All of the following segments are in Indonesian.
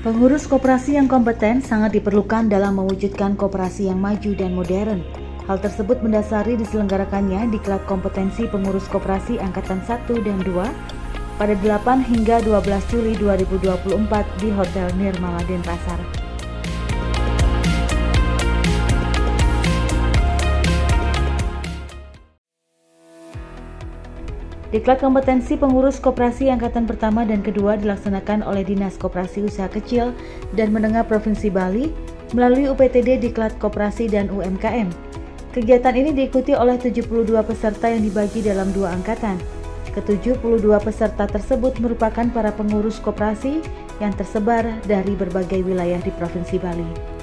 Pengurus koperasi yang kompeten sangat diperlukan dalam mewujudkan koperasi yang maju dan modern. Hal tersebut mendasari diselenggarakannya Diklat Kompetensi Pengurus Koperasi Angkatan 1 dan 2 pada 8 hingga 12 Juli 2024 di Hotel Nirmala Denpasar. Diklat Kompetensi Pengurus Koperasi Angkatan Pertama dan Kedua dilaksanakan oleh Dinas Koperasi Usaha Kecil dan Menengah Provinsi Bali melalui UPTD Diklat Koperasi dan UMKM. Kegiatan ini diikuti oleh 72 peserta yang dibagi dalam 2 angkatan. Ke-72 peserta tersebut merupakan para pengurus koperasi yang tersebar dari berbagai wilayah di Provinsi Bali.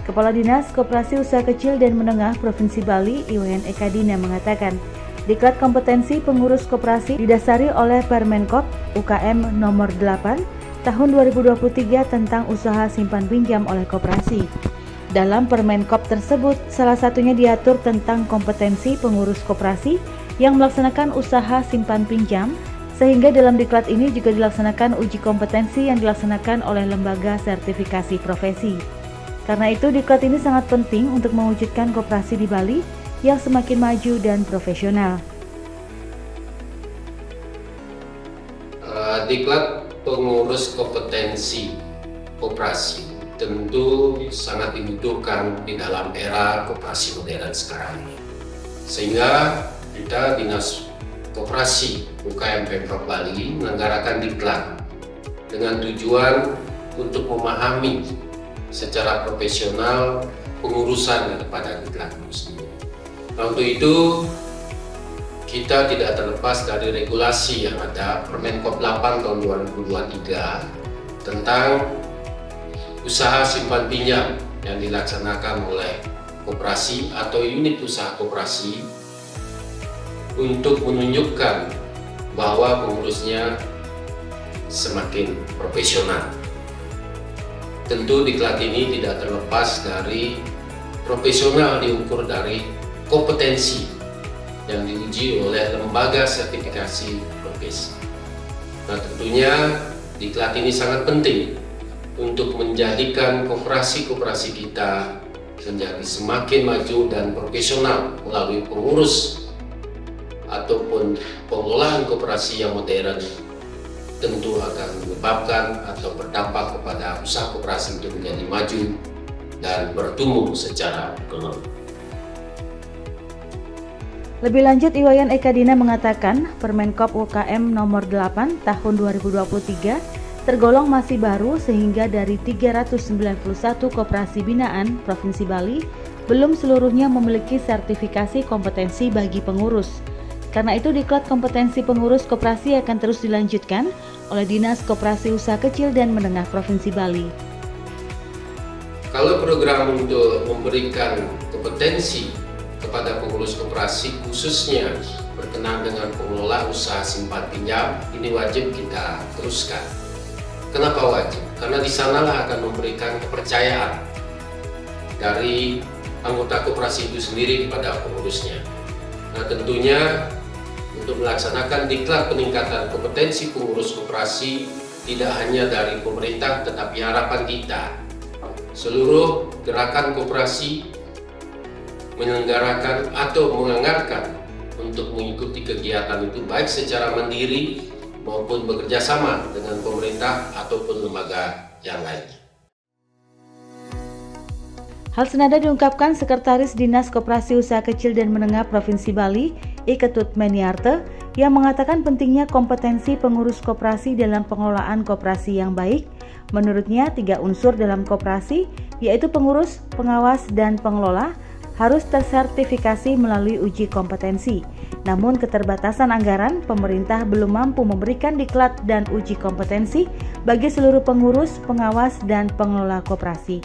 Kepala Dinas Koperasi Usaha Kecil dan Menengah Provinsi Bali, Iwayan Ekadina mengatakan, Diklat Kompetensi Pengurus Koperasi didasari oleh Permenkop UKM Nomor 8 Tahun 2023 tentang usaha simpan pinjam oleh koperasi. Dalam Permenkop tersebut, salah satunya diatur tentang kompetensi pengurus koperasi yang melaksanakan usaha simpan pinjam, sehingga dalam diklat ini juga dilaksanakan uji kompetensi yang dilaksanakan oleh lembaga sertifikasi profesi. Karena itu, diklat ini sangat penting untuk mewujudkan koperasi di Bali yang semakin maju dan profesional. Diklat pengurus kompetensi koperasi tentu sangat dibutuhkan di dalam era koperasi modern sekarang ini. Sehingga kita Dinas Koperasi UKM Pemprov Bali menyelenggarakan diklat dengan tujuan untuk memahami secara profesional pengurusan daripada diklat itu sendiri. Nah, untuk itu kita tidak terlepas dari regulasi yang ada Permenkop 8 tahun 2023 tentang usaha simpan pinjam yang dilaksanakan oleh koperasi atau unit usaha koperasi untuk menunjukkan bahwa pengurusnya semakin profesional. Tentu diklat ini tidak terlepas dari profesional diukur dari kompetensi yang diuji oleh lembaga sertifikasi profesi. Nah, tentunya diklat ini sangat penting untuk menjadikan koperasi-koperasi kita menjadi semakin maju dan profesional melalui pengurus ataupun pengelolaan koperasi yang modern, tentu akan menyebabkan atau berdampak kepada usaha koperasi untuk menjadi maju dan bertumbuh secara ekonomi. Lebih lanjut, Iwayan Ekadina mengatakan Permenkop UKM Nomor 8 Tahun 2023 tergolong masih baru, sehingga dari 391 koperasi binaan Provinsi Bali belum seluruhnya memiliki sertifikasi kompetensi bagi pengurus. Karena itu, Diklat Kompetensi Pengurus Koperasi akan terus dilanjutkan oleh Dinas Koperasi Usaha Kecil dan Menengah Provinsi Bali. Kalau program untuk memberikan kompetensi kepada pengurus koperasi khususnya berkenaan dengan pengelola usaha simpan pinjam, ini wajib kita teruskan. Kenapa wajib? Karena di sanalah akan memberikan kepercayaan dari anggota koperasi itu sendiri kepada pengurusnya. Nah, tentunya untuk melaksanakan diklat peningkatan kompetensi pengurus koperasi tidak hanya dari pemerintah, tetapi harapan kita seluruh gerakan koperasi menyelenggarakan atau menganggarkan untuk mengikuti kegiatan itu baik secara mandiri maupun bekerja sama dengan pemerintah ataupun lembaga yang lainnya. Hal senada diungkapkan Sekretaris Dinas Koperasi Usaha Kecil dan Menengah Provinsi Bali, I Ketut Meniarte, yang mengatakan pentingnya kompetensi pengurus koperasi dalam pengelolaan koperasi yang baik. Menurutnya, 3 unsur dalam koperasi, yaitu pengurus, pengawas, dan pengelola, harus tersertifikasi melalui uji kompetensi. Namun keterbatasan anggaran, pemerintah belum mampu memberikan diklat dan uji kompetensi bagi seluruh pengurus, pengawas, dan pengelola koperasi.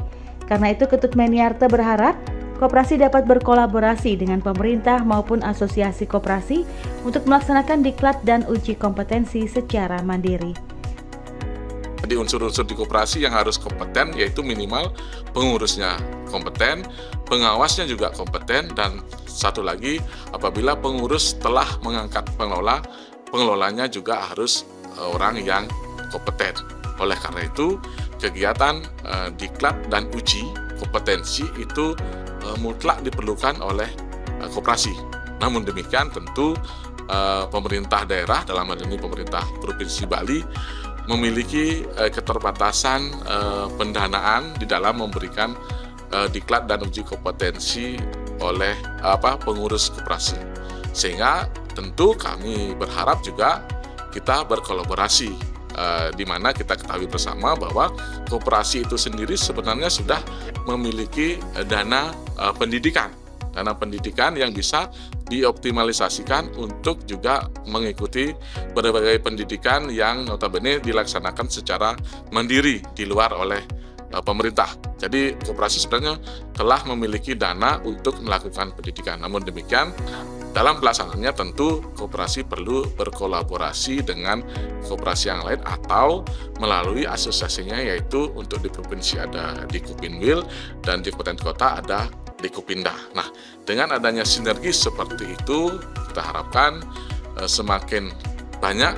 Karena itu, Ketut Meniarte berharap koperasi dapat berkolaborasi dengan pemerintah maupun asosiasi koperasi untuk melaksanakan diklat dan uji kompetensi secara mandiri. Jadi unsur-unsur di koperasi yang harus kompeten, yaitu minimal pengurusnya kompeten, pengawasnya juga kompeten, dan satu lagi, apabila pengurus telah mengangkat pengelola, pengelolanya juga harus orang yang kompeten. Oleh karena itu, kegiatan diklat dan uji kompetensi itu mutlak diperlukan oleh koperasi. Namun demikian tentu pemerintah daerah, dalam hal ini pemerintah Provinsi Bali, memiliki keterbatasan pendanaan di dalam memberikan diklat dan uji kompetensi oleh pengurus koperasi. Sehingga tentu kami berharap juga kita berkolaborasi, di mana kita ketahui bersama bahwa koperasi itu sendiri sebenarnya sudah memiliki dana pendidikan yang bisa dioptimalisasikan untuk juga mengikuti berbagai pendidikan yang notabene dilaksanakan secara mandiri di luar oleh pemerintah. Jadi koperasi sebenarnya telah memiliki dana untuk melakukan pendidikan. Namun demikian, dalam pelaksanaannya tentu koperasi perlu berkolaborasi dengan koperasi yang lain atau melalui asosiasinya, yaitu untuk di provinsi ada Dikupinwil dan di kabupaten kota ada Dikupindah. Nah, dengan adanya sinergi seperti itu, kita harapkan semakin banyak,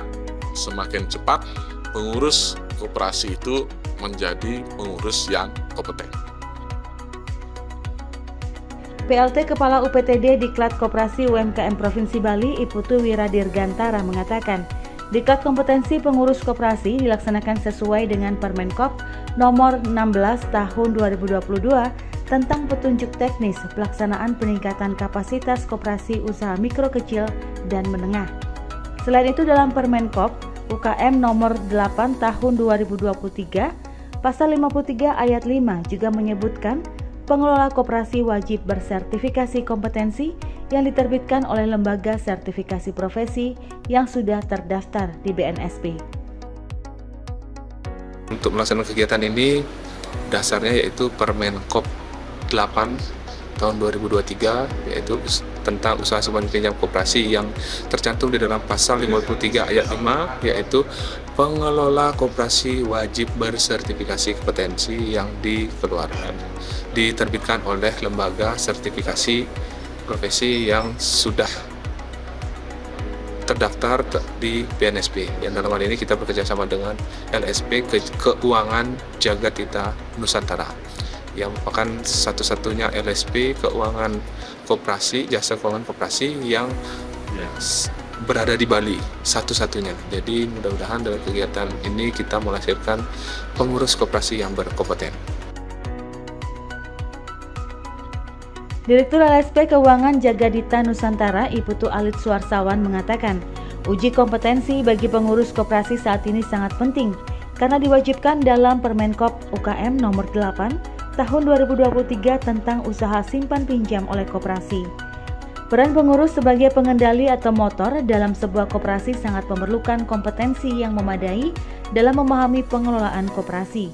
semakin cepat pengurus koperasi itu menjadi pengurus yang kompeten. PLT Kepala UPTD Diklat Koperasi UMKM Provinsi Bali, Iputu Wiradirgantara mengatakan, diklat kompetensi pengurus koperasi dilaksanakan sesuai dengan Permenkop nomor 16 tahun 2022 tentang petunjuk teknis pelaksanaan peningkatan kapasitas koperasi usaha mikro kecil dan menengah. Selain itu, dalam Permenkop UKM nomor 8 tahun 2023, pasal 53 ayat 5 juga menyebutkan pengelola koperasi wajib bersertifikasi kompetensi yang diterbitkan oleh lembaga sertifikasi profesi yang sudah terdaftar di BNSP. Untuk melaksanakan kegiatan ini, dasarnya yaitu Permenkop 8 tahun 2023, yaitu tentang usaha simpan pinjam koperasi yang tercantum di dalam pasal 53 ayat 5, yaitu pengelola koperasi wajib bersertifikasi kompetensi yang diterbitkan oleh lembaga sertifikasi profesi yang sudah terdaftar di BNSP. Yang dalam hal ini kita bekerjasama dengan LSP Keuangan Jagatita Nusantara, yang merupakan satu-satunya LSP keuangan koperasi, jasa keuangan koperasi yang berada di Bali, satu-satunya. Jadi mudah-mudahan dalam kegiatan ini kita menghasilkan pengurus koperasi yang berkompeten. Direktur LSP Keuangan Jagadita Nusantara, Iputu Alit Suarsawan mengatakan, uji kompetensi bagi pengurus koperasi saat ini sangat penting karena diwajibkan dalam Permenkop UKM nomor 8 tahun 2023 tentang usaha simpan pinjam oleh koperasi. Peran pengurus sebagai pengendali atau motor dalam sebuah koperasi sangat memerlukan kompetensi yang memadai dalam memahami pengelolaan koperasi.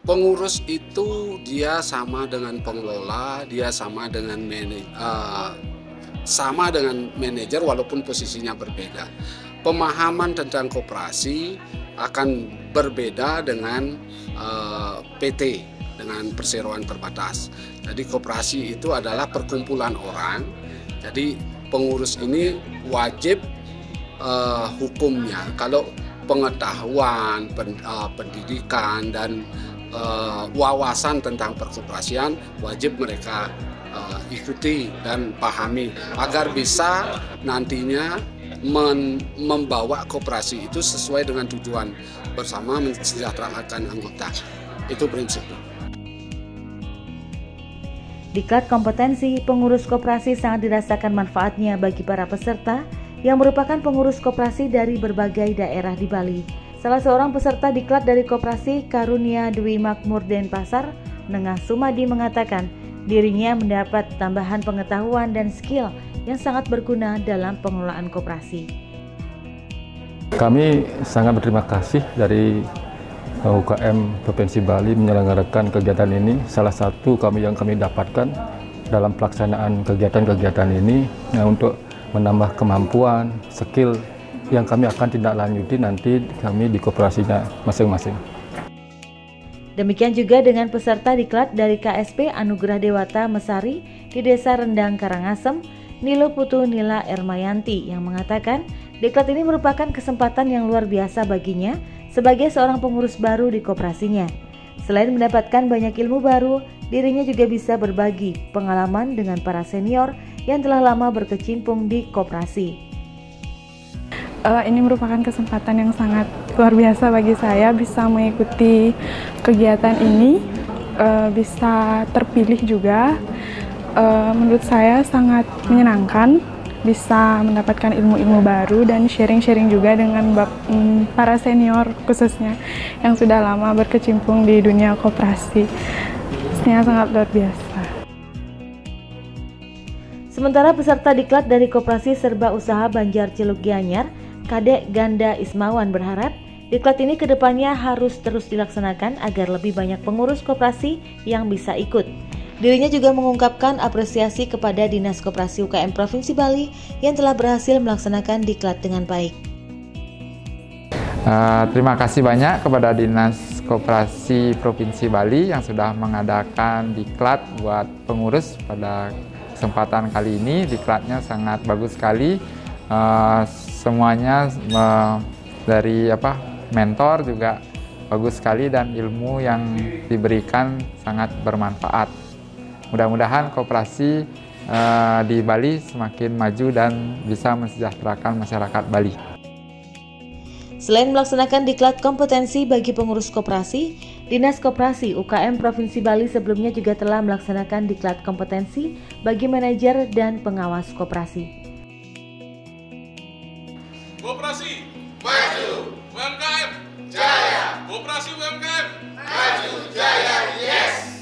Pengurus itu dia sama dengan pengelola, dia sama dengan manajer walaupun posisinya berbeda. Pemahaman tentang koperasi akan berbeda dengan PT, dengan perseroan terbatas. Jadi koperasi itu adalah perkumpulan orang. Jadi pengurus ini wajib hukumnya, kalau pengetahuan, pendidikan dan wawasan tentang perkoperasian wajib mereka ikuti dan pahami agar bisa nantinya membawa koperasi itu sesuai dengan tujuan bersama mensejahterakan anggota. Itu prinsipnya. Diklat kompetensi pengurus koperasi sangat dirasakan manfaatnya bagi para peserta yang merupakan pengurus koperasi dari berbagai daerah di Bali. Salah seorang peserta diklat dari koperasi Karunia Dwi Makmur Denpasar, Nengah Sumadi mengatakan dirinya mendapat tambahan pengetahuan dan skill yang sangat berguna dalam pengelolaan koperasi. Kami sangat berterima kasih dari UKM Provinsi Bali menyelenggarakan kegiatan ini. Salah satu yang kami dapatkan dalam pelaksanaan kegiatan-kegiatan ini untuk menambah kemampuan, skill yang kami akan tindak lanjuti nanti kami di koperasinya masing-masing. Demikian juga dengan peserta diklat dari KSP Anugerah Dewata Mesari di Desa Rendang Karangasem, Nilo Putu Nila Ermayanti, yang mengatakan Diklat ini merupakan kesempatan yang luar biasa baginya sebagai seorang pengurus baru di koperasinya. Selain mendapatkan banyak ilmu baru, dirinya juga bisa berbagi pengalaman dengan para senior yang telah lama berkecimpung di koperasi. Ini merupakan kesempatan yang sangat luar biasa bagi saya bisa mengikuti kegiatan ini, bisa terpilih juga. Menurut saya sangat menyenangkan, bisa mendapatkan ilmu-ilmu baru dan sharing-sharing juga dengan para senior khususnya yang sudah lama berkecimpung di dunia koperasi. Pastinya sangat luar biasa. Sementara peserta diklat dari Koperasi Serba Usaha Banjar Ciluk Gianyar, Kadek Ganda Ismawan berharap diklat ini kedepannya harus terus dilaksanakan agar lebih banyak pengurus koperasi yang bisa ikut. Dirinya juga mengungkapkan apresiasi kepada Dinas Koperasi UKM Provinsi Bali yang telah berhasil melaksanakan diklat dengan baik. Terima kasih banyak kepada Dinas Koperasi Provinsi Bali yang sudah mengadakan diklat buat pengurus pada kesempatan kali ini. Diklatnya sangat bagus sekali. Semuanya dari mentor juga bagus sekali dan ilmu yang diberikan sangat bermanfaat. Mudah-mudahan koperasi di Bali semakin maju dan bisa mensejahterakan masyarakat Bali. Selain melaksanakan diklat kompetensi bagi pengurus koperasi, Dinas Koperasi UKM Provinsi Bali sebelumnya juga telah melaksanakan diklat kompetensi bagi manajer dan pengawas koperasi. Koperasi maju, UMKM jaya. Koperasi UMKM maju, jaya, yes.